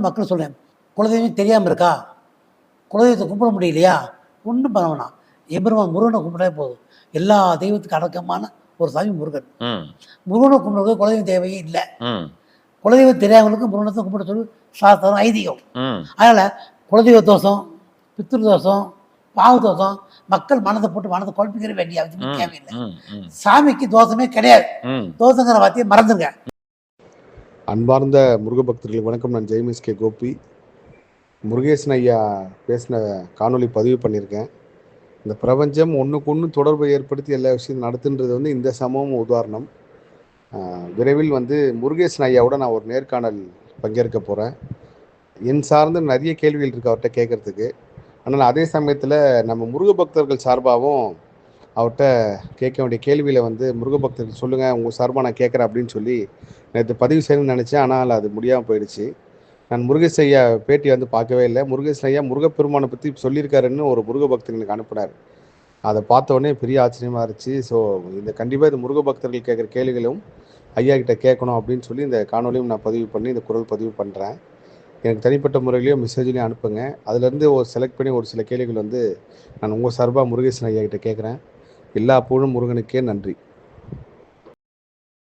மக்கள் சொல்கிறேன், குலதெய்வம் தெரியாமல் இருக்கா, குலதெய்வத்தை கும்பிட முடியலையா, ஒன்றும் பண்ண வேணாம். எம்பெருமான் முருகனை கும்பிட்டே போதும். எல்லா தெய்வத்துக்கு அடக்கமான ஒரு சாமி முருகன். முருகனை கும்பிடுறது குலதெய்வம் தேவையே இல்லை. குலதெய்வம் தெரியாதவங்களுக்கு முருகனை கும்பிட சொல்லி சாஸ்திரம் ஐதீகம். அதனால் குலதெய்வ தோஷம், பித்ரு தோஷம், பாவ தோஷம் மக்கள் மனதை போட்டு மனதை குழப்பிக்கிற வேண்டிய அவசியமே தேவையில்லை. சாமிக்கு தோஷமே கிடையாது. தோஷங்கிற வார்த்தையை மறந்துங்க. அன்பார்ந்த முருக பக்தர்களுக்கு வணக்கம். நான் ஜெய்மிஸ் கே கோபி. முருகேசன் ஐயா பேசின காணொலி பதிவு பண்ணியிருக்கேன். இந்த பிரபஞ்சம் ஒன்றுக்கு ஒன்று தொடர்பை ஏற்படுத்தி எல்லா விஷயத்தையும் நடத்துன்றது வந்து இந்த சமூகம் உதாரணம். விரைவில் வந்து முருகேசன் ஐயாவோட நான் ஒரு நேர்காணல் பங்கேற்க போகிறேன். என் சார்ந்து நிறைய கேள்விகள் இருக்குது அவர்கிட்ட கேட்குறதுக்கு. ஆனால் அதே சமயத்தில் நம்ம முருக பக்தர்கள் சார்பாகவும் அவர்கிட்ட கேட்க வேண்டிய கேள்வியில் வந்து முருக பக்தர்கள் சொல்லுங்கள், உங்கள் சார்பாக நான் கேட்குறேன் அப்படின்னு சொல்லி நேற்று பதிவு செய்யணும்னு நினச்சேன். ஆனால் அது முடியாமல் போயிடுச்சு. நான் முருகேசன் ஐயா பேட்டி வந்து பார்க்கவே இல்லை. முருகேசன் ஐயா முருகப்பெருமானை பற்றி சொல்லியிருக்காருன்னு ஒரு முருக பக்தர் எனக்கு அனுப்பினார். அதை பார்த்த உடனே பெரிய ஆச்சரியமாக இருந்துச்சு. ஸோ இந்த கண்டிப்பாக இந்த முருக பக்தர்கள் கேட்குற கேள்விகளும் ஐயா கிட்ட கேட்கணும் அப்படின்னு சொல்லி இந்த காணொலியும் நான் பதிவு பண்ணி இந்த குரல் பதிவு பண்ணுறேன். எனக்கு தனிப்பட்ட முறையிலையும் மெசேஜ்லையும் அனுப்புங்க. அதுலேருந்து ஒரு செலக்ட் பண்ணி ஒரு சில கேள்விகள் வந்து நான் உங்கள் சார்பாக முருகேசன் ஐயா கிட்ட கேட்குறேன். எல்லா புகழும் முருகனுக்கே. நன்றி.